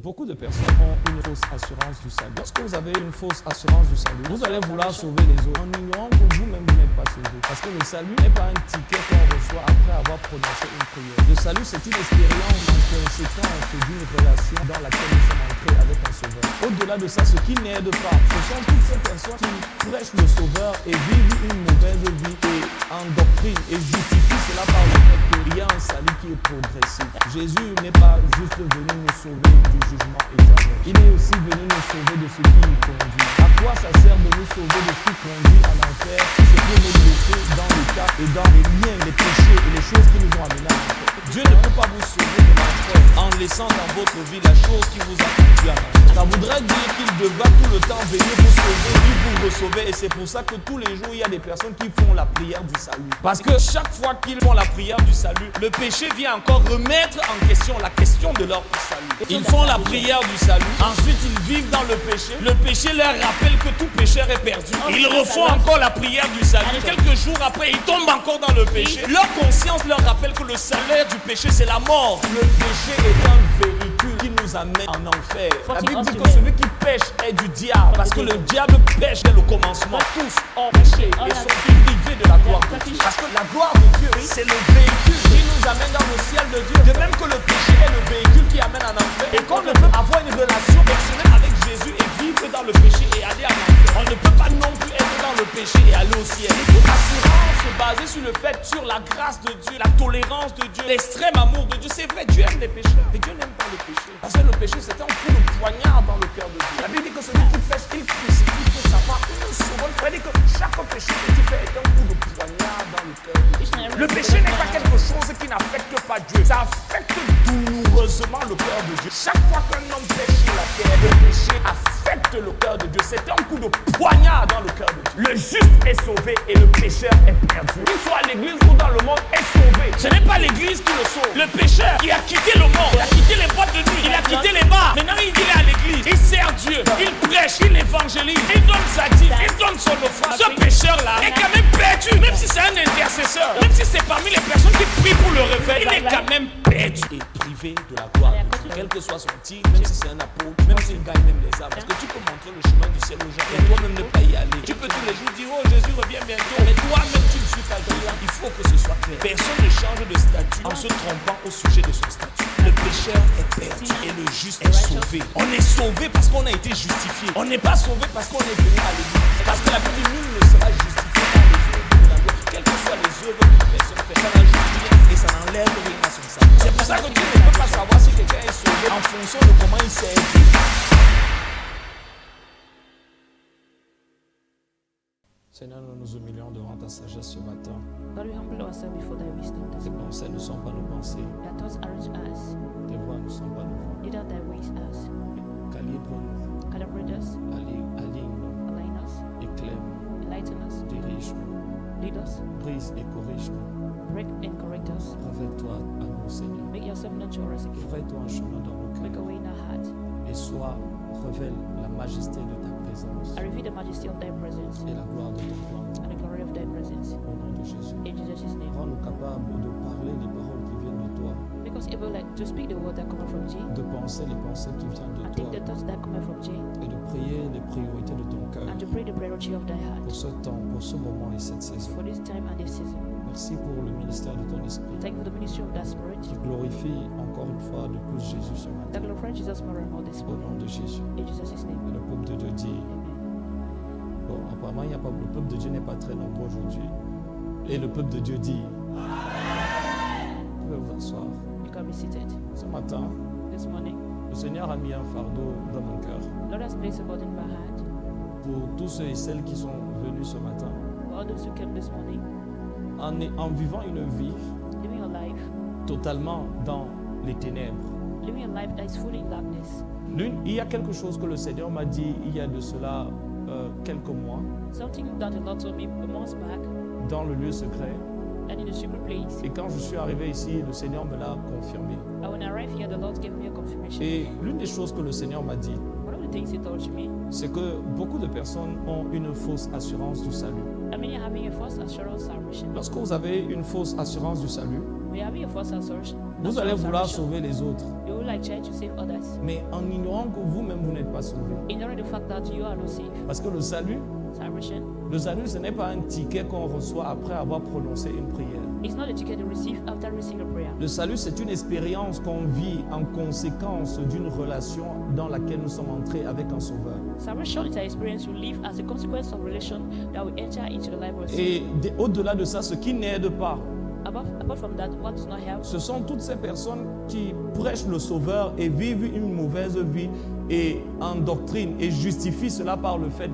beaucoup de personnes ont une fausse assurance du salut. Lorsque vous avez une fausse assurance du salut, vous allez vouloir sauver les autres en ignorant que vous-même vous n'êtes pas sauvé. Parce que le salut n'est pas un ticket qu'on reçoit après avoir prononcé une prière. Le salut, c'est une expérience en conséquence d'une relation dans laquelle nous sommes entrés avec un sauveur. Au-delà de ça, ce qui n'aide pas, ce sont toutes ces personnes qui prêchent le sauveur et vivent une mauvaise vie et endoctrinent et justifient cela par le fait qu'il y a un salut qui est progressif. Jésus n'est pas juste venu nous sauver du jugement éternel. Il est aussi venu nous sauver de ce qui nous conduit. À quoi ça sert de nous sauver de ce qui conduit en enfer si c'est pour nous laisser dans le cas et dans les liens, les péchés et les choses qui nous ont amenés à l'enfer? Dieu ne peut pas vous sauver de l'enfer en laissant dans votre vie la chose qui vous a conduit à l'enfer. Ça voudrait dire qu'il devra tout le temps venir vous sauver, lui vous sauver. Et c'est pour ça que tous les jours, il y a des personnes qui font la prière du salut. Parce que chaque fois qu'ils font la prière du salut, le péché vient encore remettre en question la question de leur salut. Ils font la prière du salut, ensuite ils vivent dans le péché. Le péché leur rappelle que tout pécheur est perdu. Ils refont encore la prière du salut. Quelques jours après, ils tombent encore dans le péché. Leur conscience leur rappelle que le salaire du péché, c'est la mort. Le péché est un véhicule qui nous amène en enfer. La Bible dit que celui qui pêche est du diable. Parce que le diable pêche dès le commencement. Tous ont péché et sont privés de la gloire de Dieu. Parce que la gloire de Dieu, c'est le véhicule qui nous amène dans le ciel de Dieu. De même que le péché est le véhicule qui amène en enfer. Et qu'on ne peut avoir une relation personnelle avec Jésus et vivre dans le péché et aller en enfer. On ne peut pas non plus être dans le péché et aller au ciel. Toute assurance basée sur le fait, sur la grâce de Dieu, la tolérance de Dieu, l'extrême amour de Dieu. C'est vrai, Dieu aime les pécheurs, mais Dieu n'aime pas le péché. Parce que le péché, c'est un coup de poignard dans le cœur de Dieu. La Bible dit que celui qui pêche, il crucifie pour savoir une seconde. Ça veut dire que chaque péché que tu fais est un coup de poignard dans le cœur de Dieu. Le péché n'est pas quelque chose qui n'affecte pas Dieu. Ça affecte douloureusement le cœur de Dieu. Chaque fois qu'un homme pêche sur la terre, le péché affecte le cœur de Dieu. C'est un coup de poignard dans le cœur de Dieu. Le juste est sauvé et le pécheur est perdu. Qu'il soit à l'église ou dans le monde, est sauvé. Ce n'est pas l'église qui le sauve. Le pécheur qui a quitté le monde, il a quitté les boîtes de nuit, il a quitté les bars. Maintenant il est à l'église, il sert Dieu, il prêche, il évangélise, il donne sa dîme, il donne son offrande. Ce pécheur-là est quand même perdu. Même si c'est un intercesseur, même si c'est parmi les personnes qui prient pour le réveil, il est quand même perdu et privé de la gloire de Dieu. Quel que soit son titre, même si c'est un apôtre, même s'il gagne même les âmes. Parce que tu peux montrer le chemin du ciel aux gens et toi-même ne pas y aller. Tu peux tous les jours dire, oh Jésus revient bientôt, mais toi-même tu ne suis pas Jésus. Il faut que ce soit clair. Personne ne change de statut en se trompant au sujet de son statut. Le pécheur est perdu et le juste est sauvé. On est sauvé parce qu'on a été justifié. On n'est pas sauvé parce qu'on est venu à l'église. Parce que la Bible dit, nul ne sera justifié par les œuvres de la loi. Quelles que soient les œuvres qu'une personne fait, ça n'ajoute rien et ça n'enlève rien à son salut. C'est pour ça que Dieu ne peut pas savoir si quelqu'un est sauvé en fonction de comment il sert Dieu. Seigneur, nous nous humilions devant ta sagesse ce matin. God, we humble ourselves before thy wisdom this Tes morning. pensées ne sont pas nos pensées. Thy thoughts aren't us, Tes voix ne sont pas nos voix. neither thy ways us. Calibre-nous, Calibrate us, aligne-nous, align us, éclaire-nous, enlighten us, dirige-nous, lead us, brise et corrige-nous. break and correct us. Révèle-toi à nous, Seigneur. Make yourself known to us again. Ferai-toi un chemin dans nos Make a cœurs. way in our heart. Et sois, révèle la majesté de ta présence I reveal the majesty of thy presence et la gloire de ton plan. and the glory of thy presence. Au nom de Jésus. In Jesus' name. Rends-nous capables de parler les paroles qui viennent de toi, Make us able like to speak the word that cometh from thee, de penser les pensées qui viennent de and toi think the thoughts that cometh from thee, et de prier les priorités de ton cœur and to pray the priority of thy pour heart ce temps, pour ce moment et cette saison. for this time and this season. Merci pour le ministère de ton esprit Thank you for the ministry of thy spirit qui glorifie encore une fois de plus Jésus ce that matin. glorify Jesus more and more this Au nom morning. de Jésus. In Jesus' name. Et le peuple de Dieu dit, Amen. bon, apparemment, il n'y a pas, le peuple de Dieu n'est pas très nombreux aujourd'hui. Et le peuple de Dieu dit, vous pouvez vous asseoir. You can be seated. Ce matin, This morning, le Seigneur a mis un fardeau dans mon cœur Lord has placed a burden in my heart pour tous ceux et celles qui sont venus ce matin for all those who came this morning, en vivant une vie living a life, totalement dans les ténèbres. living a life that is fully in darkness. Il y a quelque chose que le Seigneur m'a dit il y a de cela quelques mois Something that the Lord told me a month back, dans le lieu secret. and in the secret place. Et quand je suis arrivé ici, le Seigneur me l'a confirmé. And when I arrived here, the Lord gave me a confirmation. Et l'une des choses que le Seigneur m'a dit, One of the things He told me, c'est que beaucoup de personnes ont une fausse assurance du salut. I mean, you're having a false assurance salvation. Lorsque vous avez une fausse assurance du salut, When When you're having a false assertion, Vous allez vouloir sauver les autres, you will like try to save others, mais en ignorant que vous-même vous n'êtes pas sauvé. ignoring the fact that you are not safe. Parce que le salut, Salvation ce n'est pas un ticket qu'on reçoit après avoir prononcé une prière. is not a ticket to receive after receiving a prayer. Le salut, c'est une expérience qu'on vit en conséquence d'une relation dans laquelle nous sommes entrés avec un sauveur. Salvation is an experience you live as a consequence of relation that will enter into the life of a Et au-delà de ça, ce qui n'aide pas, Apart from that, what does not help? ce sont toutes ces personnes qui prêchent le sauveur et vivent une mauvaise vie et en doctrine et justifient cela par le fait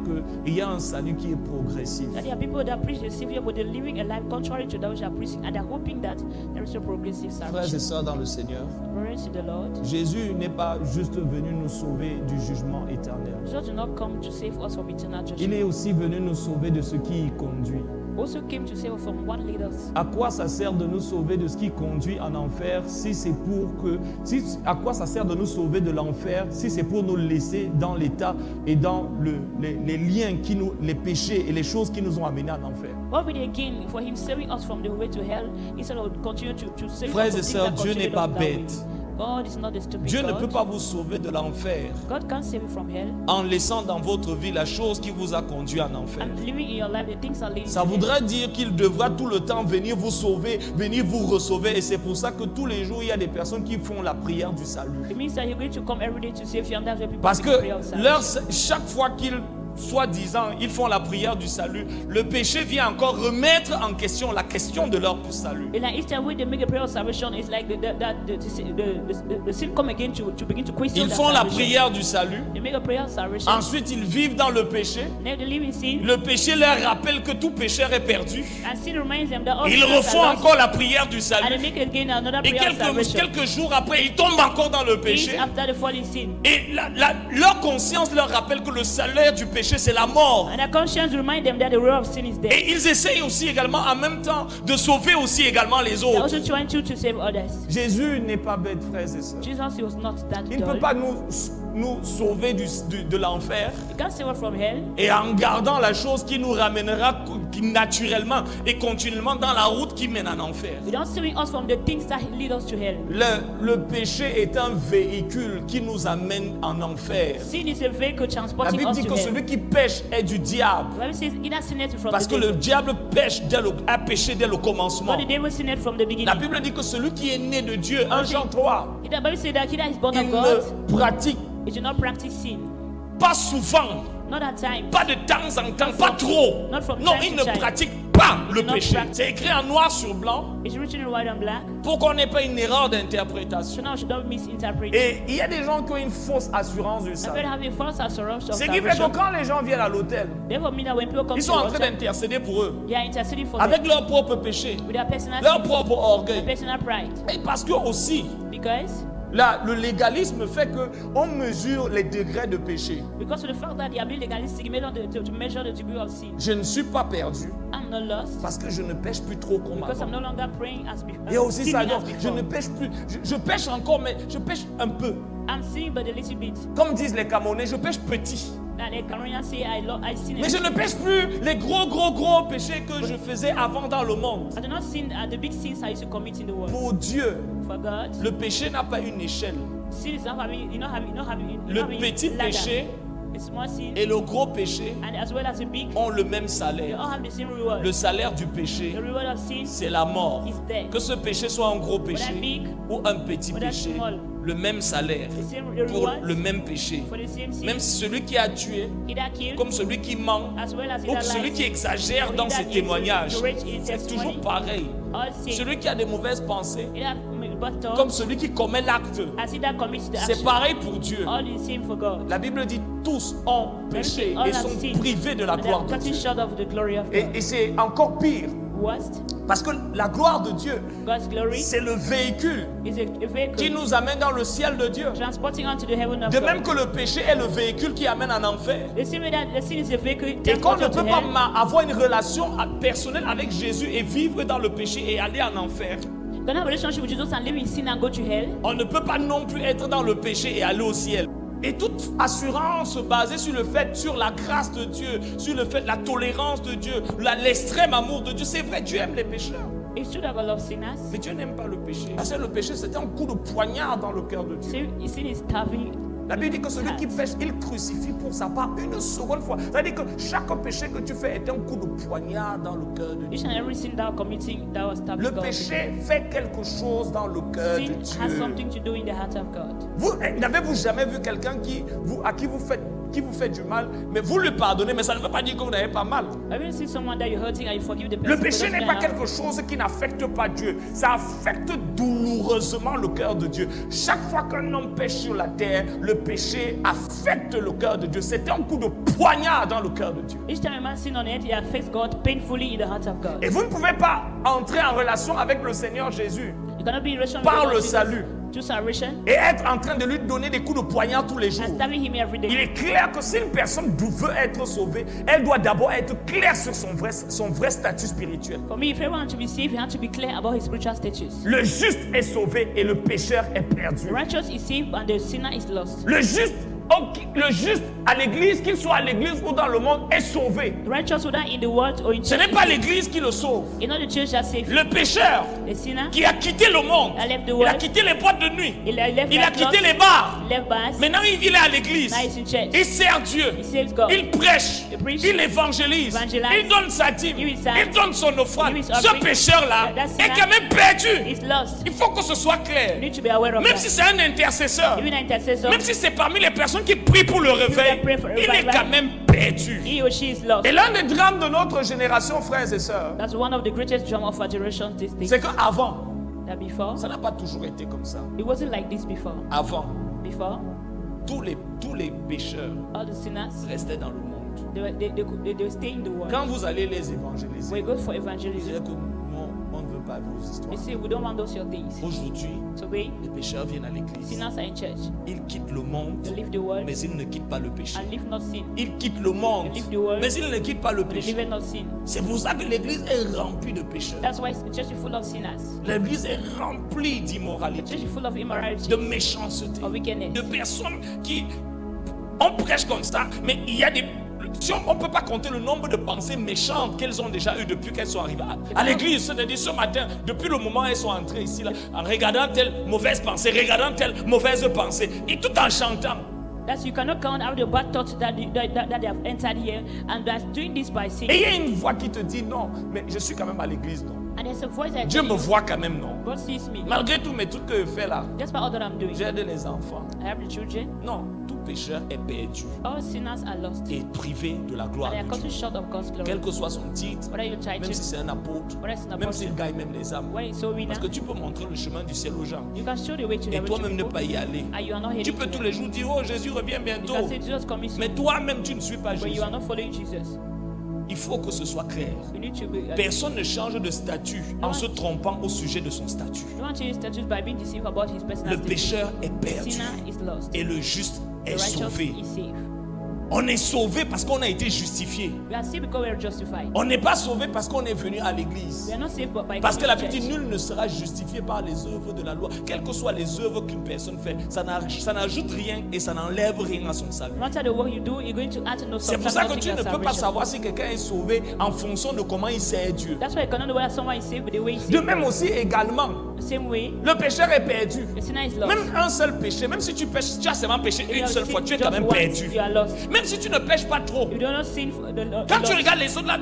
qu'il y a un salut qui est progressif. That there are people that preach the Savior, but they're living a life contrary to that which they are preaching, and they're hoping that there is a progressive Frères et salvation. sœurs dans le Seigneur, Brothers in the Lord, Jésus n'est pas juste venu nous sauver du jugement éternel. Jesus did not come to save us from eternal Il judgment. est aussi venu nous sauver de ce qui y conduit. Also came to save us from what leads us. À quoi ça sert de nous sauver de ce qui conduit en enfer si c'est pour que à quoi ça sert de nous sauver de l'enfer si c'est pour nous laisser dans l'état et dans les liens les péchés et les choses qui nous ont amenés en enfer. What will they gain for him saving us from the way to hell instead of continue to save Frères us et from things sœurs, that Dieu continue n'est pas us that way? bête. God is not a stupid Dieu ne God. peut pas vous sauver de l'enfer God can't save you from hell. en laissant dans votre vie la chose qui vous a conduit en enfer. And living in your life the things are leading Ça to hell. voudrait dire qu'il devra tout le temps venir vous sauver, venir vous recevoir. Et c'est pour ça que tous les jours, il y a des personnes qui font la prière du salut. It means that you're going to come every day to save you, and that's why people Parce make the prayer of que salvation. chaque fois qu'ils, soi-disant, ils font la prière du salut, le péché vient encore remettre en question la question de leur salut. And like each time when they make a prayer of salvation, it's like the sin come again to begin to question Ils that font la salvation. prière du salut, They make a prayer of salvation. ensuite ils vivent dans le péché. Then they live in sin. Le péché leur rappelle que tout pécheur est perdu. And sin reminds them that all Ils sinners refont are lost. encore la prière du And they salut. make again another Et prayer of salvation. quelques jours après, ils tombent encore dans le Days péché. after the falling sin. Et leur conscience leur rappelle que le salaire du péché, c'est la mort. And their conscience remind them that the reward of sin is death. Et ils essayent aussi également, en même temps, de sauver aussi également les They're autres. also trying to save others. Jésus n'est pas bête, frères et sœurs. Jesus, he was not that Il ne peut dull. pas nous sauver de l'enfer He can't save us from hell. et en gardant la chose qui nous ramènera naturellement et continuellement dans la route qui mène en enfer. Without saving us from the things that lead us to hell. Le péché est un véhicule qui nous amène en enfer. Sin is a vehicle La transporting Bible us dit to que hell. celui qui pêche est du diable. The Bible says either sinned from Parce the que le devil. diable a péché dès le commencement. But the devil sinned from the La beginning. Bible dit que celui qui est né de Dieu, 1 Jean 3, The Bible says that he that is born il of God, ne pratique he should not practice sin. pas souvent, Not at times. pas de temps en temps, pas trop. Not from Non, time il to ne time. pratique pas le not péché. practice. C'est écrit en noir sur blanc It's written in white and black. pour qu'on n'ait pas une erreur So d'interprétation. now we should not misinterpret. Et il y a des gens qui ont une fausse assurance du I'm salut. having false assurance of Ce qui fait que salvation. quand les gens viennent à l'hôtel, Therefore, mean that when people come ils to sont en the train altar, d'intercéder pour eux, they are interceding for avec them leur propre péché, with their personal leur sin, propre their orgueil. personal pride. Et parce que aussi, Because le légalisme fait qu'on mesure les degrés de péché. of the fact that they are being legalistic, made on to measure the degree of sin. Je ne suis pas perdu I'm not lost parce que je ne pêche plus trop comme because I'm avant. no longer praying as before. Et aussi ça, Sinning as je before. ne pêche plus. Je pêche encore, mais je pêche un peu. I'm sinning but a little bit. Comme disent les Camerounais, je pêche petit. That the Cameroonians say I sin. Mais je ne pêche plus les gros péchés que je faisais avant dans le monde. I do not sin at the big sins I used to commit in the world. Pour Dieu, For God, le péché n'a pas une échelle. sin is not having, Le petit péché a small sin, et le gros péché and as well as a big, ont le même they salaire. all have the same reward. Le salaire du péché, The reward of sin c'est la mort. is death. Que ce péché soit un gros péché big, ou un petit whether péché, small. le même salaire The same the pour reward le même péché. for the same sin. Même si celui qui a tué, Either kill, comme celui qui ment, as well as ou either celui lies. qui exagère dans ses Either témoignages, exaggerate in c'est testimony. toujours pareil. All sin. Celui qui a des mauvaises pensées, Either but comme celui qui commet l'acte, as either commits the c'est action. pareil pour Dieu. All the same for God. La Bible dit tous ont péché All et have sont sinned, privés de la and they gloire are de cutting Dieu. short of the glory of God. Et c'est encore pire, Worst, parce que la gloire de Dieu, God's glory c'est le véhicule is a qui vehicle nous amène dans le ciel de Dieu. transporting onto the heaven of De God. même que le péché est le véhicule qui amène en enfer. The same way that the sin is a vehicle Et qu'on ne transporting peut to pas hell. avoir une relation personnelle avec Jésus et vivre dans le péché et aller en enfer. You can have a relationship with Jesus and live in sin and go to hell. On ne peut pas non plus être dans le péché et aller au ciel. Et toute assurance basée sur le fait, sur la grâce de Dieu, sur le fait, la tolérance de Dieu, l'extrême amour de Dieu. C'est vrai, Dieu aime les pécheurs. It's true that God loves sinners. Mais Dieu n'aime pas le péché. Parce que le péché, c'était un coup de poignard dans le cœur de Dieu. Sin is stabbing. La Bible dit que celui qui pêche, il crucifie pour sa part une seconde fois. C'est-à-dire que chaque péché que tu fais est un coup de poignard dans le cœur de Dieu. Each and every sin thou committing, thou was stabbing Le God. péché fait quelque chose dans le cœur de Sin has Dieu. something to do in the heart of God. N'avez-vous jamais vu quelqu'un à qui vous fait du mal, mais vous lui pardonnez, mais ça ne veut pas dire que vous n'avez pas mal. Have you seen someone that you're hurting and you forgive the person? Le péché but n'est pas doesn't quelque chose qui n'affecte pas Dieu. Ça affecte douloureusement le cœur de Dieu. Chaque fois qu'un homme pêche sur la terre, le péché affecte le cœur de Dieu. C'est un coup de poignard dans le cœur de Dieu. Each time a man sin on earth, he affects God painfully in the heart of God. Et vous ne pouvez pas entrer en relation avec le Seigneur Jésus You cannot be in relation par with le God salut to salvation et être en train de lui donner des coups de poignard tous les jours. and stabbing him every Il day. est clair que si une personne veut être sauvée, elle doit d'abord être claire sur son vrai statut spirituel. For me, if everyone to be saved, he has to be clear about his spiritual status. Le juste est sauvé et le pécheur est perdu. The righteous is saved and the sinner is lost. Le juste à l'église, qu'il soit à l'église ou dans le monde, est sauvé. The righteous, whether in the world or in Ce church, n'est pas l'église qui le sauve. it's not the church that saves Le pécheur the sinner. qui a quitté le monde, I left the il a world. quitté les boîtes de nuit, He left il a that quitté club, les bars. left bars. Maintenant, il est à l'église. Now he's in church. Il sert Dieu. He saves God. Il prêche. He preach. Il évangélise. Evangelize. Il donne sa dîme. Give his tithe. Il donne son offrande. Give his Ce offering. pécheur-là That sinner est quand même perdu. He's lost. Il faut que ce soit You clair. need to be aware of Même that. si c'est un intercesseur, Even an intercessor, même si c'est parmi les personnes qui prient pour le réveil, pray for il est revival. quand même perdu. he or she is lost. Et l'un des drames de notre génération, frères et sœurs, That's one of the greatest drama of our generation these days. c'est qu'avant, That before, ça n'a pas toujours été comme ça. it wasn't like this before. Avant, Before, tous les pécheurs all the sinners, restaient dans le monde. they were staying in the world. Quand vous allez les évangéliser, We go for vous evangelism. direz que non, on ne veut pas vos We histoires. say we don't want those your things. Aujourd'hui, Today, les pécheurs viennent à l'église. sinners are in church. Ils quittent le monde, They leave the world mais ils ne quittent pas le péché. and live not sin. Ils quittent le monde, They leave the world, mais ils ne quittent pas le They péché. live not sin. C'est pour ça que l'église est remplie de pécheurs. That's why the church is full of sinners. L'église est remplie The church d'immoralité, is full of immorality, de méchanceté, of wickedness. de personnes qui... On prêche comme ça, mais il y a des... Si on ne peut pas compter le nombre de pensées méchantes qu'elles ont déjà eues depuis qu'elles sont arrivées à l'église. C'est-à-dire ce matin, depuis le moment où elles sont entrées ici, là, en regardant telle mauvaise pensée, regardant telle mauvaise pensée, et tout en chantant. That's you cannot count out the bad thoughts that they have entered here, and that's doing this by Et saying. il y a une voix qui te dit non, mais je suis quand même à l'église, non. And there's a voice that Dieu tells me you, voit quand même, non. God sees me. Malgré tous mes trucs que je fais là, Just by all that I'm doing, j'aide les enfants. I have the children. Non, tout pécheur est perdu All sinners are lost, et privé de la gloire and they are de cut Dieu. short of God's glory. Quel que soit son titre, Whether you try même si to, c'est un apôtre, whether it's an même apostle, s'il gagne même les âmes. whether it's so winner, Parce que tu peux montrer le chemin du ciel aux gens. you can show the way to Et heaven to toi-même ne people, pas y aller. and you are not Tu heading peux to tous them. les jours dire, oh Jésus revient You bientôt. can say Jesus coming soon, Mais toi-même tu ne suis pas but Jésus. you are not following Jesus. Il faut que ce soit clair. You need to be. Personne ne change de statut en se trompant au sujet de son statut. You want to change status by being deceived about his personal Le status. pécheur est perdu Sinner is lost. et le juste The est righteous sauvé. is saved. On est sauvé parce qu'on a été justifié. We are saved because we are justified. On n'est pas sauvé parce qu'on est venu à l'église. We are not saved by Parce que la coming Bible to dit church. nul ne sera justifié par les œuvres de la loi. Quelles que soient les œuvres qu'une personne fait, ça n'ajoute rien et ça n'enlève rien à son salut. No matter the work you do, you're going to add no C'est pour ça que tu ne peux pas savoir si quelqu'un est sauvé en fonction de comment il sert Dieu. That's why you cannot know whether someone is saved with the way he De saved. même aussi également, The same way, le pécheur est perdu. the sinner is lost. Même un seul péché, même si tu pêches, tu as seulement péché If you une have seule fois, sinned tu es quand just même once, perdu. you are lost. Même si tu ne pêches pas trop. You do not sin for the Lord. Quand tu regardes les autres là,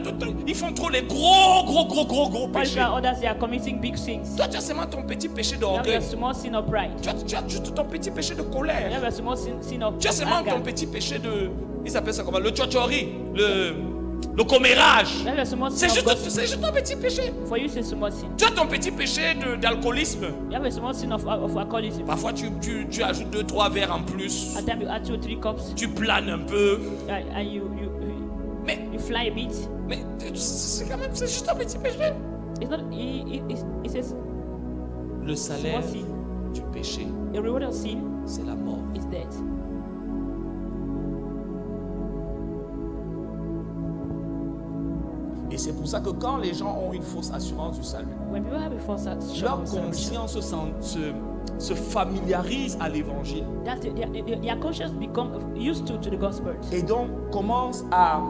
ils font trop les gros péchés. Others, they are committing big sins. Toi, tu as seulement ton petit péché You have d'orgueil. a small sin of pride. Tu as juste ton petit péché de You colère. have a small sin of Tu as seulement ton anger. petit péché de... Ils appellent ça comment? Le tchotchori, le commérage. You have a small C'est sin of juste, gossip. c'est juste ton petit péché. For you, it's a small sin. Tu as ton petit péché d'alcoolisme. You have a small sin of alcoholism. Parfois, tu ajoutes 2-3 verres en plus. At times you add 2 or 3 cups, Tu planes un peu. and Mais, you fly a bit. c'est quand même, c'est juste un petit péché. It's not. It says Le salaire Small sin. du péché, the reward of sin c'est la mort. is death. Et c'est pour ça que quand les gens ont une fausse assurance du salut, When people have a false leur assurance, conscience se familiarise à l'évangile that their conscience become used to the gospel, et donc commence à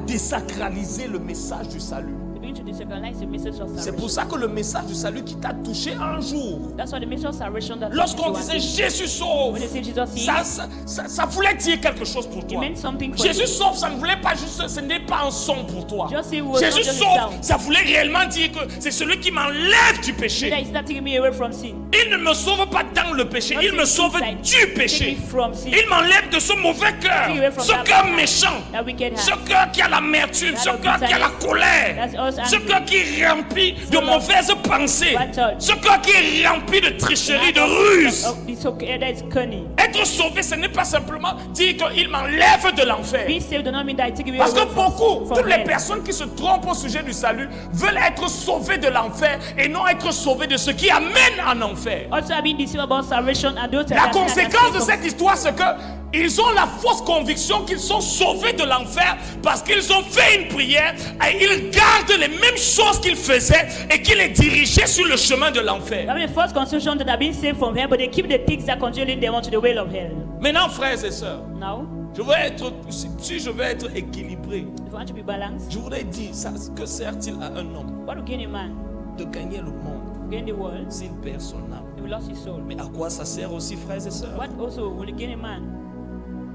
désacraliser le message du salut. begin to decentralize the message of C'est pour salvation. ça que le message du salut qui t'a touché un jour, That's why the message of salvation that lorsqu'on touched you disait one day. Jésus sauve, When they say Jesus heals, ça voulait dire quelque chose pour it toi. meant something for Jésus you. sauve, ça ne voulait pas juste, ce n'est pas un son pour toi. Just say it was Jésus not just a sauve, sound. ça voulait réellement dire que c'est celui qui m'enlève du That péché. is not taking me away from sin. Il ne me sauve pas dans le péché, Not il me taking sauve inside. du Take péché. me from sin. Il m'enlève de ce mauvais cœur, Take away from ce that cœur bad méchant, that wicked ce heart. cœur qui a l'amertume, That ce of cœur qui a la bitterness. colère, That's us ce angry. cœur qui est rempli de Full of mauvaises pensées, battle. ce cœur qui est rempli de tricherie, de ruse. It's okay, that is cunning. Être sauvé, ce n'est pas simplement dire qu'il m'enlève de l'enfer. Be saved does not mean that I take away Parce que away from- beaucoup, from toutes les hell. personnes qui se trompent au sujet du salut veulent être sauvées de l'enfer et non être sauvées de ce qui amène en enfer. Also, I've been deceived about salvation and those La conséquence de cette histoire, c'est que ils ont la fausse conviction qu'ils sont sauvés de l'enfer parce qu'ils ont fait une prière et ils gardent les mêmes choses qu'ils faisaient et qui les dirigeaient sur le chemin de l'enfer. I mean, the first constitution that have been saved from hell, but they keep the things that controlling them onto the way of hell. Maintenant, frères et sœurs, Now, je veux être, si je veux être équilibré, if you want to be balanced, je voudrais dire, ça, que sert-il à un homme what will gain a man? de gagner le monde Gain the world, s'il perd son âme? he will lose his soul. Mais à quoi ça sert aussi, frères et sœurs, What also will gain a man?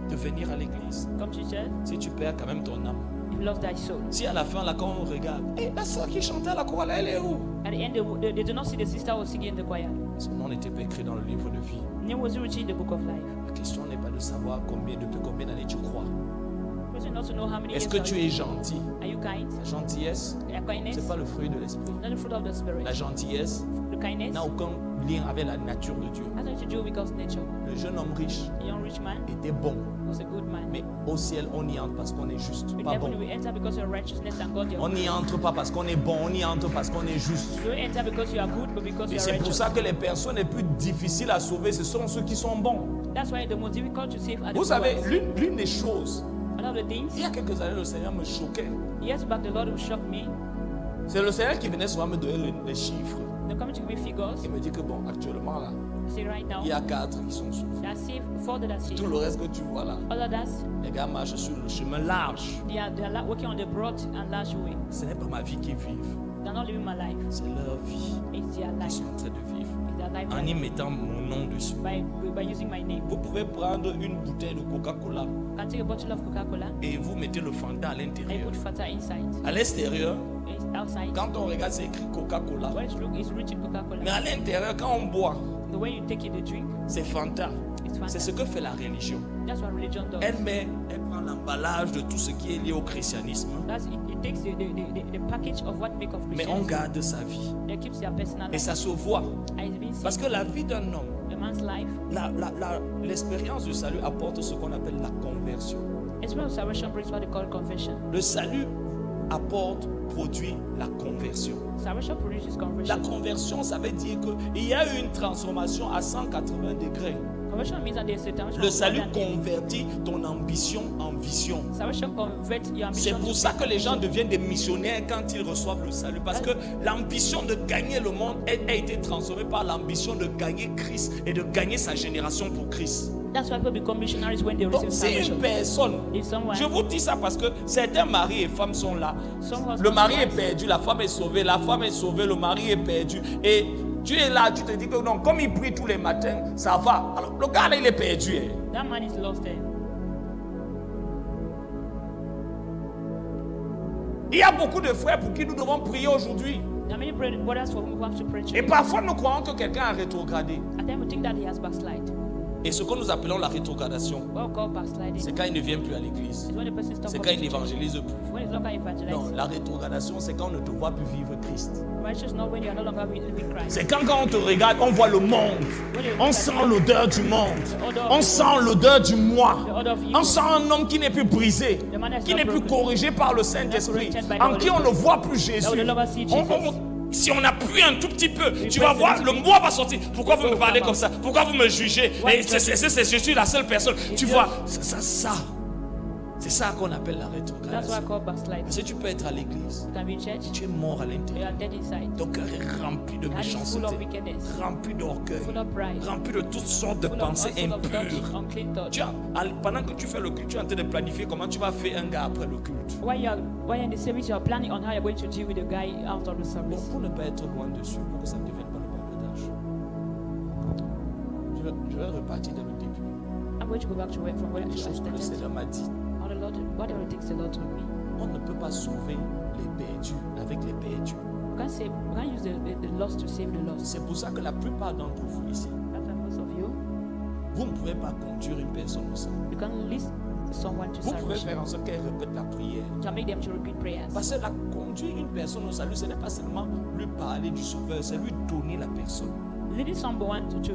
de venir à l'église Come to church, si tu perds quand même ton âme? if you lost thy soul. Si à la fin, là, quand on regarde, la sœur qui chantait à la chorale, elle est où? At the end, they do not see the sister who was singing in the choir. Son nom n'était pas écrit dans le livre de vie. Name was written in the book of life. La question n'est pas de savoir depuis combien d'années tu crois. Person not to know how many Est-ce years que are tu you. es gentil? Are you kind? La gentillesse, Your kindness, c'est pas le fruit de l'esprit. not the fruit of the spirit. La gentillesse The kindness n'a aucun lien avec la nature de Dieu. has nothing to do with God's nature. Le jeune homme riche A young rich man était bon, was a good man. mais au ciel, on y entre parce qu'on est juste, With pas heaven bon. we enter because of righteousness and God. On n'y entre pas parce qu'on est bon, on y entre parce qu'on est juste. You don't enter because you are good, but because Et you are c'est pour righteous. ça que les personnes les plus difficiles à sauver, ce sont ceux qui sont bons. That's why the most difficult to save are the Vous good savez, ones. l'une des choses, One of the things, il y a quelques années, le Seigneur me choquait. years back, the Lord will shock me. C'est le Seigneur qui venait souvent me donner les chiffres. They're coming to give me figures. Il me dit que bon, actuellement là, Say right now, il y a 4 qui sont sauvés. they are saved, 4 that are saved. Tout le reste que tu vois là, All others, les gars marchent sur le chemin large. they are working on the broad and large way. Ce n'est pas ma vie qu'ils vivent, They're not living my life. c'est leur vie It's their qu'ils life. sont en train de vivre. It's their life. En y mettant mon nom dessus. By using my name. Vous pouvez prendre une bouteille de Coca-Cola You can take a bottle of Coca-Cola et vous mettez le Fanta à and l'intérieur. put Fanta inside. À l'extérieur, It's outside. quand on regarde, c'est écrit Coca-Cola. When it's written Mais Coca-Cola. à l'intérieur, quand on boit, The way you take it, the drink, c'est Fanta. it's Fanta. C'est ce que fait la religion. That's what religion does. Elle prend l'emballage de tout ce qui est lié au christianisme. It takes the package of what make of Mais on Christianity. garde sa vie. It keeps their personal Et life. ça se voit. And it's been Parce seen. que la vie d'un homme, A man's life, l'expérience du salut apporte ce qu'on appelle la conversion. experience of salvation brings what they call conversion. Le salut produit la conversion. Salvation produces La conversion. conversion, ça veut dire qu'il y a eu une transformation à 180 degrés. Conversion means that there's a transformation. Le salut convertit ton ambition en vision. Salvation converts your C'est ambition. pour ça que les gens deviennent des missionnaires quand ils reçoivent le salut. Parce que l'ambition de gagner le monde a été transformée par l'ambition de gagner Christ et de gagner sa génération pour Christ. That's why people become missionaries when they Donc, receive si salvation. une personne, If someone, je vous dis ça parce que certains maris et femmes sont là. some husbands, Le mari est perdu, la femme est sauvée, la femme est sauvée, le mari est perdu. Et tu es là, tu te dis que non, comme il prie tous les matins, ça va. Alors le gars là, il est perdu. Hein. that man is lost there. Il y a beaucoup de frères pour qui nous devons prier aujourd'hui. There are many brothers for whom we have to pray. Et parfois nous croyons que quelqu'un a rétrogradé. At times we think that he has backslide. Et ce que nous appelons la rétrogradation, What we call backsliding c'est quand il ne vient plus à l'église. is when the person stops C'est quand coming il to church. n'évangélise plus. When he's no longer Non, evangelizing. la rétrogradation, c'est quand on ne te voit plus vivre Christ. Righteous not when you are no longer living Christ. C'est quand on te regarde, on voit le monde. On sent l'odeur du monde. On sent l'odeur du moi. On sent un homme qui n'est plus brisé, qui n'est plus corrigé par le Saint-Esprit, en qui on ne voit plus Jésus. Si on appuie un tout petit peu, tu vas voir, le moi va sortir. Pourquoi vous me parlez comme ça? Pourquoi vous me jugez? Et je suis la seule personne. Tu vois, ça. C'est ça qu'on appelle la That's what I rétrogradation. call backsliding. Parce que tu peux être à l'église, You can be in church, tu es mort à you l'intérieur. are dead inside. Ton cœur est rempli de And it's full of méchanceté, wickedness, rempli d'orgueil, full of pride, rempli de toutes sortes de full of pensées full of impures. thoughts, unclean thoughts. Pendant que tu fais le culte, tu es en train de planifier comment tu vas faire un gars après le culte. While you're in the service, you're planning on how you're going to deal with the guy after the Donc service. pour ne pas être loin dessus, pour que ça ne devienne pas le bavardage, je vais repartir dès le début. I'm going to go back to where from where Les I choses que le started. Seigneur m'a dit. Oh, the Lord, whatever things the Lord told me. On ne peut pas sauver les perdus avec les perdus. We can't use the lost to save the lost. C'est pour ça que la plupart d'entre vous ici, That's why most of you, vous ne pouvez pas conduire une personne au sein. you can list someone to Vous pouvez salvation. faire en sorte qu'elle répète la prière. You can make them to repeat prayers. Parce que la conduire une personne au salut, ce n'est pas seulement lui parler du sauveur, c'est lui donner la personne. Leading someone to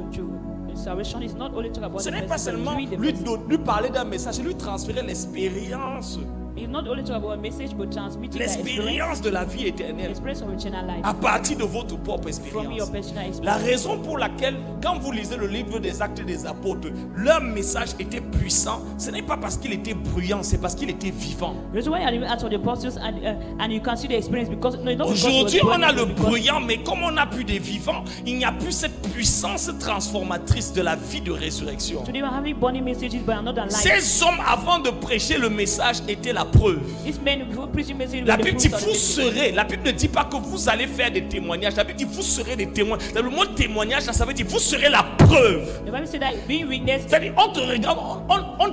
salvation is not only talk about Ce the n'est pas person, seulement but doing the lui, person. lui parler d'un message, c'est lui transférer l'expérience. It's not only talk about a message, but transmitting the L'expérience de la vie the éternelle experience of eternal life à partir de votre propre from your expérience. personal La experience. raison pour laquelle, quand vous lisez le livre des Actes des Apôtres, leur message était puissant, ce n'est pas parce qu'il était bruyant, c'est parce qu'il était vivant. The reason why I read Acts of the Apostles and you can see the experience because no, it's not because it was Aujourd'hui, on a burning, le but because bruyant, mais comme on n'a plus de vivant, il n'y a plus cette puissance transformatrice de la vie de résurrection. today we're having burning messages but another life. Ces hommes, avant de prêcher le message, étaient la preuve. These men who preaching message La with the Bible dit fruits of the vous Spirit. serez. La Bible ne dit pas que vous allez faire des témoignages. La Bible dit vous serez des témoins. Le mot témoignage, là, ça veut dire vous serez la preuve. The Bible said that being witness, C'est-à-dire, on te regarde,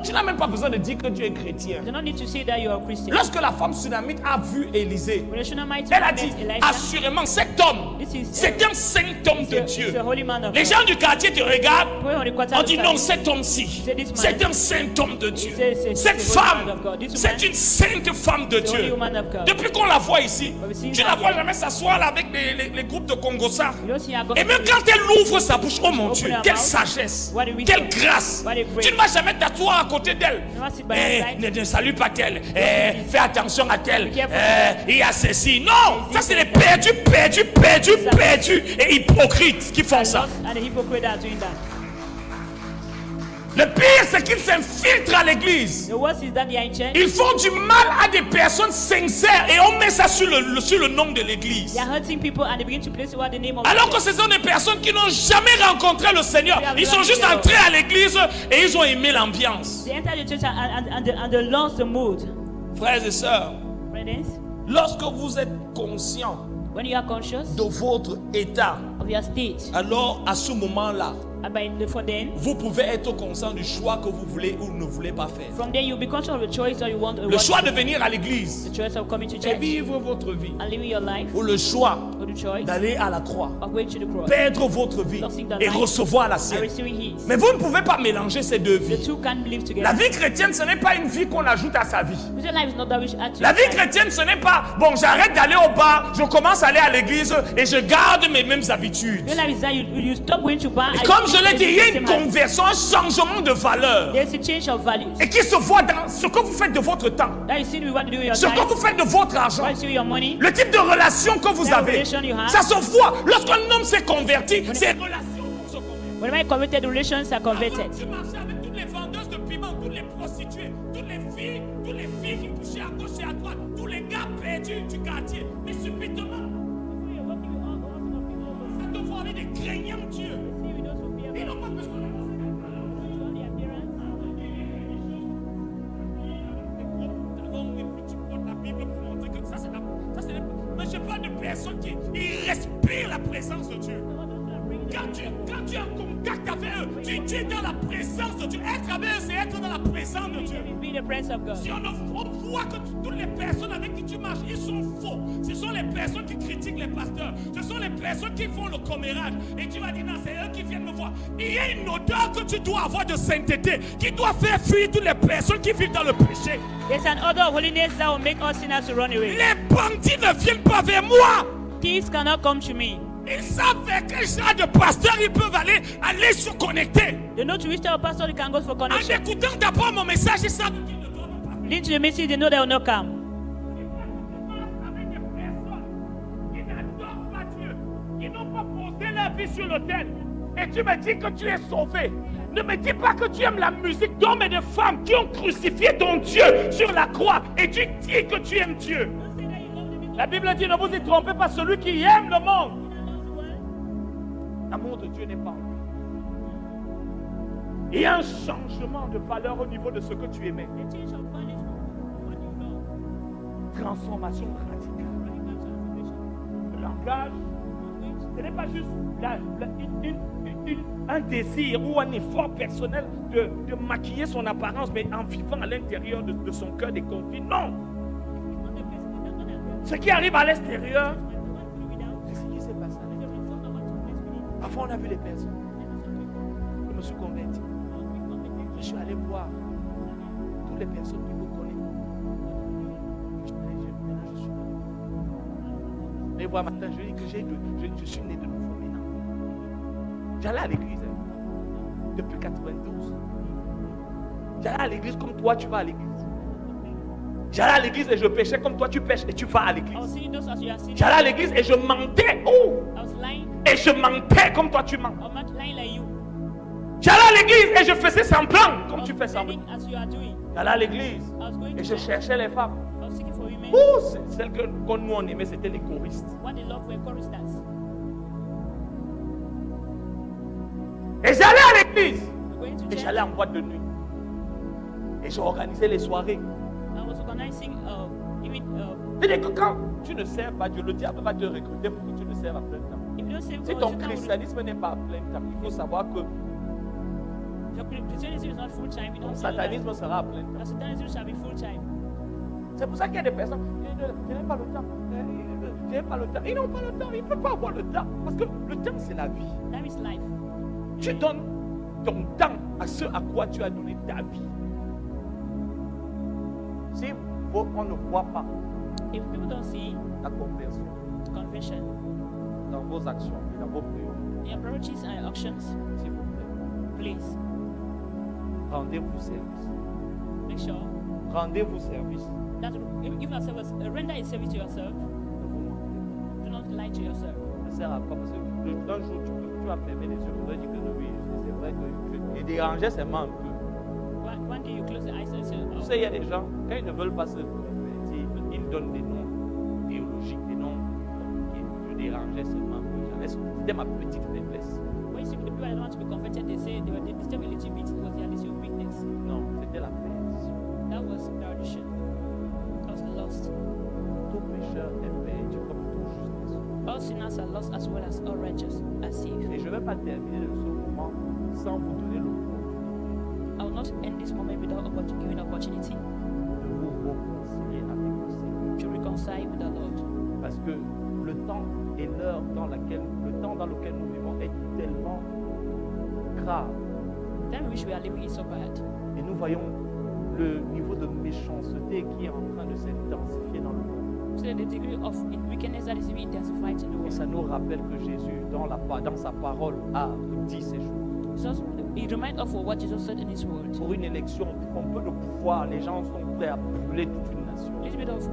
tu n'as même pas besoin de dire que tu es chrétien. you do not need to say that you are a Christian. Lorsque la femme sunamite a vu Élisée, When the Shunammite elle a met dit Elijah, assurément cet homme, this is c'est un saint homme de he's Dieu. a holy man of Les God. gens du quartier te regardent. People on the quarter On dit of non, time, cet homme-ci, Say this man. c'est un saint homme de Dieu. C'est Cette the holy man femme, of God. This c'est woman, une sainte femme de the holy Dieu. woman of God. Depuis qu'on la voit ici, But we see tu ne that la vois here. jamais s'asseoir là avec les groupes de Congossa. You don't see her go- Et même quand elle ouvre sa bouche, oh mon Open Dieu, her quelle mouth. sagesse, What a wisdom. quelle grâce. What a grace. Tu ne vas jamais t'asseoir à côté d'elle. You don't sit by her side. Ne salue pas tel, fais attention à tel, Be careful. il y a ceci. Non, ça c'est les perdus et hypocrites qui font And ça. lost and the hypocrite are doing that. Le pire, c'est qu'ils s'infiltrent à l'église. The worst is that they are in church. Ils font du mal à des personnes sincères et on met ça sur le nom de l'église. They are hurting people and they begin to place over the name of Alors God. que ce sont des personnes qui n'ont jamais rencontré le Seigneur. Ils sont juste entrés à l'église et ils ont aimé l'ambiance. They enter the church and they lost the mood. Frères et sœurs, Brothers, lorsque vous êtes conscient when you are conscious de votre état, of your state, alors à ce moment-là, for then, vous pouvez être conscient du choix que vous voulez ou ne voulez pas faire. from then you'll be conscious of the choice that you want. Le choix de venir à l'église The choice of coming to et church vivre votre vie, and living your life, ou le choix or the choice d'aller à la croix, of going to the cross perdre votre vie et recevoir la and sienne. receiving His. Mais vous ne pouvez pas mélanger ces deux The vies. two can't live together. La vie chrétienne, ce n'est pas une vie qu'on ajoute à sa vie. Christian life is not that which add to La your vie life. chrétienne, ce n'est pas, bon, j'arrête d'aller au bar, je commence à aller à l'église et je garde mes mêmes habitudes. Your life is that you stop going to bar. Et and comme you je l'ai dit, il y a stay une the same life. conversion, un changement de valeur. There's a change of values. Et qui se voit dans ce que vous faites de votre temps, That you see with what you do with your ce que time, vous faites de votre argent, what you see with your money. le type de relation que vous The avez. relation you have. Ça se voit. Lorsqu'un homme s'est converti, ses relations vont se convertir. Whenever you converted, the relations are converted. Avant, tu marchais avec toutes les vendeuses de piment, toutes les prostituées, toutes les filles qui couchaient à gauche et à droite, tous les gars perdus du quartier. Mais subitement, ça te voit avec des craignants Dieu. Ils n'ont pas besoin de tu portes la Bible pour montrer que ça c'est mais je parle de personnes qui ils respirent la présence de Dieu. Quand tu es en contact avec eux, tu es dans la présence de Dieu. Être avec eux, c'est être dans la présence de Dieu. Be the presence of God. Si on voit que toutes les personnes avec qui tu marches, ils sont faux. Ce sont les personnes qui critiquent les pasteurs. Ce sont les personnes qui font le commérage. Et tu vas dire, non, c'est eux qui viennent me voir. Il y a une odeur que tu dois avoir de sainteté qui doit faire fuir toutes les personnes qui vivent dans le péché. There's an order of holiness that will make us sinners to run away. Les bandits ne viennent pas vers moi. Thieves cannot come to me. Ils savent vers quel genre de pasteur ils peuvent aller se connecter. They know to which type of pastor they can go for En connection. écoutant d'abord mon message, ils savent qu'ils ne doivent pas. Lead to the message, they know they will not come. Avec des personnes qui n'adorent pas Dieu, qui n'ont pas posé leur vie sur l'autel. Et tu me dis que tu es sauvé. Ne me dis pas que tu aimes la musique d'hommes et de femmes qui ont crucifié ton Dieu sur la croix et tu dis que tu aimes Dieu. Don't say that you love the music. La Bible dit, ne vous y trompez pas, celui qui aime le monde, He that loves the world. l'amour de Dieu n'est pas en lui. Il y a un changement de valeur au niveau de ce que tu aimais. A change of values from what you love. Transformation radicale. Radical transformation. Le langage, Language. ce n'est pas juste un désir ou un effort personnel de maquiller son apparence, mais en vivant à l'intérieur de son cœur des conflits. Non! It's not the place. That's not a Ce qui arrive à l'extérieur, without. c'est ce qui s'est passé à It's l'intérieur. a result of what took place within. Parfois, on a vu les personnes. Je me suis converti. Je suis allé voir toutes les personnes qui me connaissent. Maintenant, je suis là. Mais voilà, maintenant, je dis que je suis né de nouveau maintenant. J'allais à l'église depuis 92. J'allais à l'église comme toi, tu vas à l'église. J'allais à l'église et je péchais comme toi, tu pêches et tu vas à I was l'église. seeing those as you are seeing. J'allais à l'église et je mentais. Oh! I was lying. Et je mentais comme toi, tu mens. I'm not lying like you. J'allais à l'église et je faisais semblant comme I tu was fais semblant. pretending as you are doing. J'allais à l'église I was going et to je church. cherchais les femmes. I was seeking for women. Oh, celles que nous on aimait, c'était les choristes. What they love were choristers. Et j'allais à l'église We're going to et church. j'allais en boîte de nuit. Et j'organisais les soirées. I was organizing even C'est-à-dire que quand tu ne sers pas Dieu, le diable va te recruter pour que tu ne serves à plein temps. if you don't say Si God, ton Satan will- christianisme n'est pas à plein temps, il faut savoir que if your Christianism is not full time, you ton don't say that. satanisme sera à plein Your temps. Satanism shall be full time. C'est pour ça qu'il y a des personnes, je n'ai pas le temps. Je n'ai pas le temps. Ils n'ont pas le temps. Ils ne peuvent pas avoir le temps. Parce que le temps, c'est la vie. Time is life. Tu donnes ton temps à ce à quoi tu as donné ta vie. Si on ne voit pas If people don't see la conversion conversion dans vos actions et dans vos priorités, in your priorities and your actions, s'il vous plaît, please rendez-vous service. make sure Rendez-vous service. that give yourself render a service to yourself. Ne vous mentez Do not lie to yourself. pas. Ça sert à quoi? Parce que un jour, tu vas fermer les yeux. Tu vas dire que oui, c'est vrai que je dérangeais seulement un peu. One day you close the eyes and say, Tu oh, sais, il y a des gens, quand ils ne veulent pas se convertir, ils donnent des noms théologiques, des noms compliqués. Je dérangeais seulement un peu. C'était ma petite faiblesse. when you see the people that don't want to be converted, they say they were disturbed a little bit because they are this your weakness. Non, c'était la perdition. That was perdition. That was lost. Tout pécheur est perdu comme tout juste. All sinners are lost as well as all righteous are saved. Et je ne vais pas terminer ce moment sans vous donner l'opportunité I will not end this moment without giving opportunity de vous réconcilier avec le Seigneur. to reconcile with the Lord. Parce que le temps et l'heure dans lequel nous vivons est tellement grave. The time in which we are living is so bad. Et nous voyons le niveau de méchanceté qui est en train de s'intensifier dans le monde. So the degree of wickedness that is even intensified in the Et world. ça nous rappelle que Jésus, dans sa parole, a dit ces choses. So it reminds us of what Jesus said in His word. Pour une élection, pour un peu de pouvoir, les gens sont prêts à brûler toute une nation.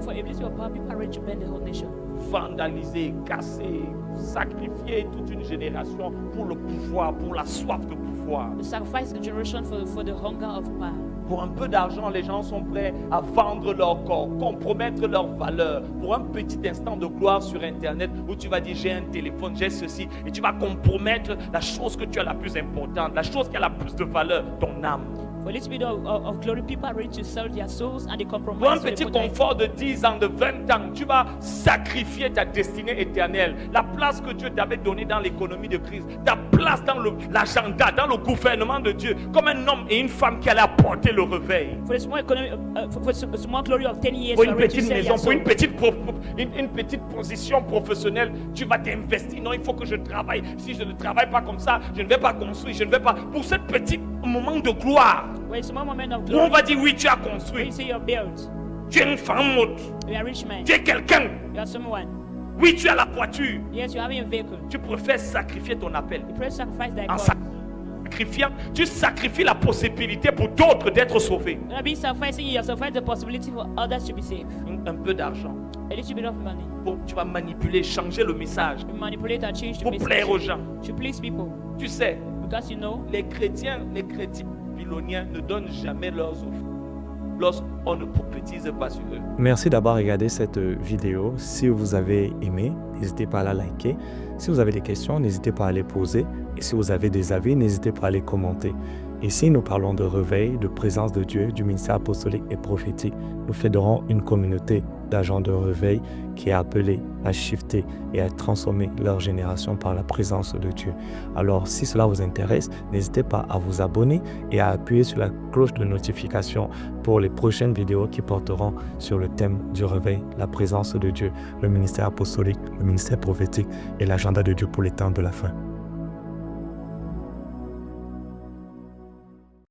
For a little bit of power, people are ready to bend the whole nation. Vandaliser, casser, sacrifier toute une génération pour le pouvoir, pour la soif de pouvoir. To sacrifice a generation for the hunger of power. Pour un peu d'argent, les gens sont prêts à vendre leur corps, compromettre leur valeur. Pour un petit instant de gloire sur Internet où tu vas dire j'ai un téléphone, j'ai ceci, et tu vas compromettre la chose que tu as la plus importante, la chose qui a la plus de valeur, ton âme. For a little bit of glory, people are ready to sell their souls and they Pour un compromise. petit with the confort de 10 ans, de 20 ans, tu vas sacrifier ta destinée éternelle. La place que Dieu t'avait donnée dans l'économie de crise, ta place dans l'agenda, dans le gouvernement de Dieu, comme un homme et une femme qui allaient apporter le réveil. For the small economy, for the small glory of 10 years, Pour you une are ready to petite sell maison, your pour soul. une petite position professionnelle, tu vas t'investir. Non, il faut que je travaille. Si je ne travaille pas comme ça, je ne vais pas construire, je ne vais pas. Pour ce petit moment de gloire, For a small moment of où glory, on va dire oui, tu as when construit. you say you're built, Tu es une femme haute. you are a rich man, Tu es quelqu'un. you are someone. Oui, tu as la voiture. Yes, you're having a vehicle. Tu préfères sacrifier ton appel. You pray to sacrifice that En God. sacrifiant, tu sacrifies la possibilité pour d'autres d'être sauvés. You are being sacrificing, you sacrifice the possibility for others to be saved. Un peu d'argent. A little bit of money. Tu vas manipuler, changer le message You manipulate and change the pour plaire aux message gens. to please people. Tu sais, Because you know, les chrétiens babyloniens ne donnent jamais leurs offres lorsqu'on ne prophétise pas sur eux. Merci d'avoir regardé cette vidéo. Si vous avez aimé, n'hésitez pas à la liker. Si vous avez des questions, n'hésitez pas à les poser. Et si vous avez des avis, n'hésitez pas à les commenter. Ici, nous parlons de réveil, de présence de Dieu, du ministère apostolique et prophétique. Nous fédérons une communauté d'agents de réveil qui est appelée à shifter et à transformer leur génération par la présence de Dieu. Alors, si cela vous intéresse, n'hésitez pas à vous abonner et à appuyer sur la cloche de notification pour les prochaines vidéos qui porteront sur le thème du réveil, la présence de Dieu, le ministère apostolique, le ministère prophétique et l'agenda de Dieu pour les temps de la fin.